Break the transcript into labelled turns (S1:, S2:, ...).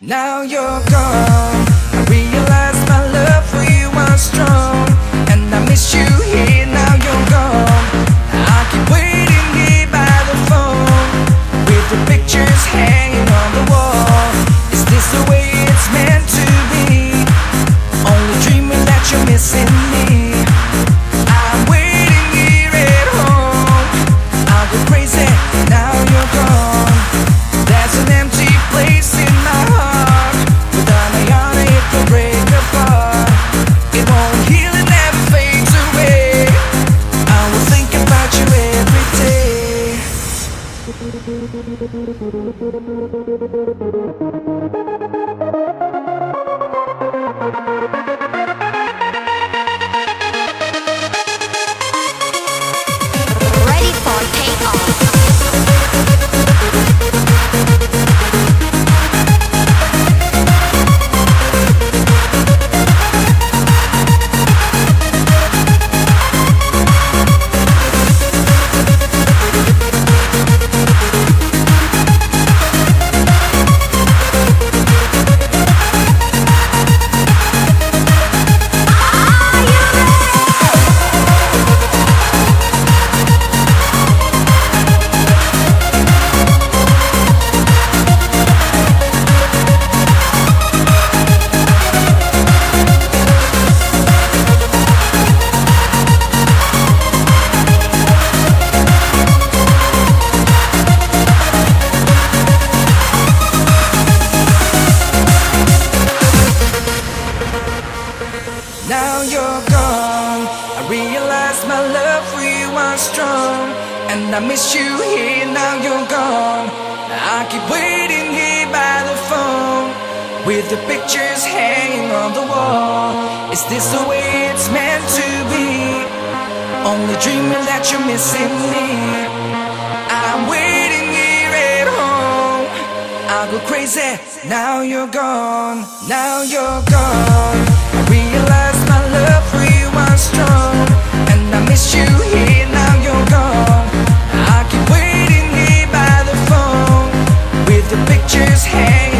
S1: Now you're gone. I realize my love for you was strong, and I miss you here. Now you're gone. I keep waiting here by the phone, with the pictures hanging on the wall. Is this the way it's meant to be? Only dreaming that you're missing me. I'm waiting here at home. I'll go crazy. Now you're gone. There's an empty place in my heart. Without my heart it will break apart. It won't heal, it never fades away. I will think about you every day.
S2: Ready for takeoff.
S1: Now you're gone. I realize my love for you was strong, and I miss you here. Now you're gone. I keep waiting here by the phone, with the pictures hanging on the wall. Is this the way it's meant to be? Only dreaming that you're missing me. I'm waiting here at home. I'll go crazy. Now you're gone. Now you're gone. I realize my love for you was strong, and I miss you here. Now you're gone. I keep waiting here by the phone, with the pictures hanging